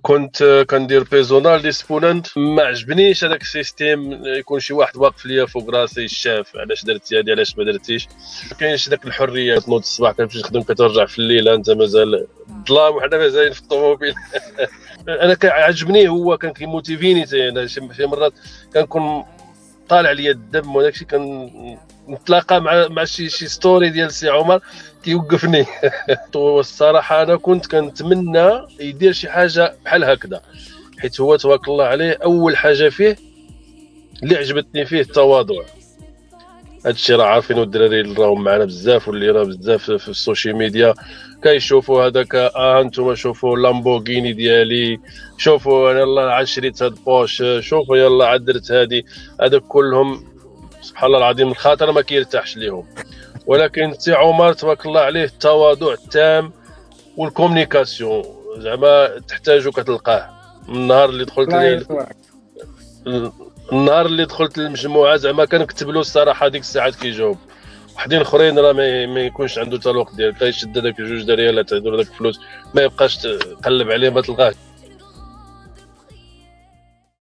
كنت كندير بيرسونال ديسبوننت، ما عجبنيش هذاك السيستيم يكون شي واحد واقف ليا فوق راسي شاف علاش درتي هادي علاش ما درتيش. ما كاينش داك الحريه، تنوض الصباح كتمشي تخدم كترجع في الليل انت مازال الظلام وحنا مازالين في الطوموبيل. انا كيعجبني هو كان كيموتيفيني انا شي مرات كنكون طالع ليا الدم وداكشي نتلاقى مع شي ستوري ديال سي عمر كيوقفني. والصراحه انا كنت كنتمنى يدير شي حاجه بحال هكذا، حيت هو تبارك الله عليه اول حاجه فيه اللي عجبتني فيه التواضع. هادشي راه عارفينو الدراري اللي راهم معنا بزاف واللي راه بزاف في السوشيال ميديا كيشوفوا هذاك انتم شوفوا لامبورغيني ديالي، شوفوا انا يلاه عاد شريت هاد بوش، شوفوا يلاه عاد درت هادي. هذوك كلهم سبحان الله العظيم الخاطر ما كيرتاحش ليهم. ولكن سي عمر تبارك الله عليه التواضع التام والكومونيكاسيون زعما تحتاجو كتلقاه. من النهار اللي دخلت النهار اللي دخلت للمجموعه زعما كنكتب له الصراحه ديك الساعات كيجاوب. وحدين اخرين راه ما يكونش عنده حتى الوقت ديال كيشد هذاك 2 دريال تعدو هذاك الفلوس ما يبقاش تقلب عليه ما تلقاه.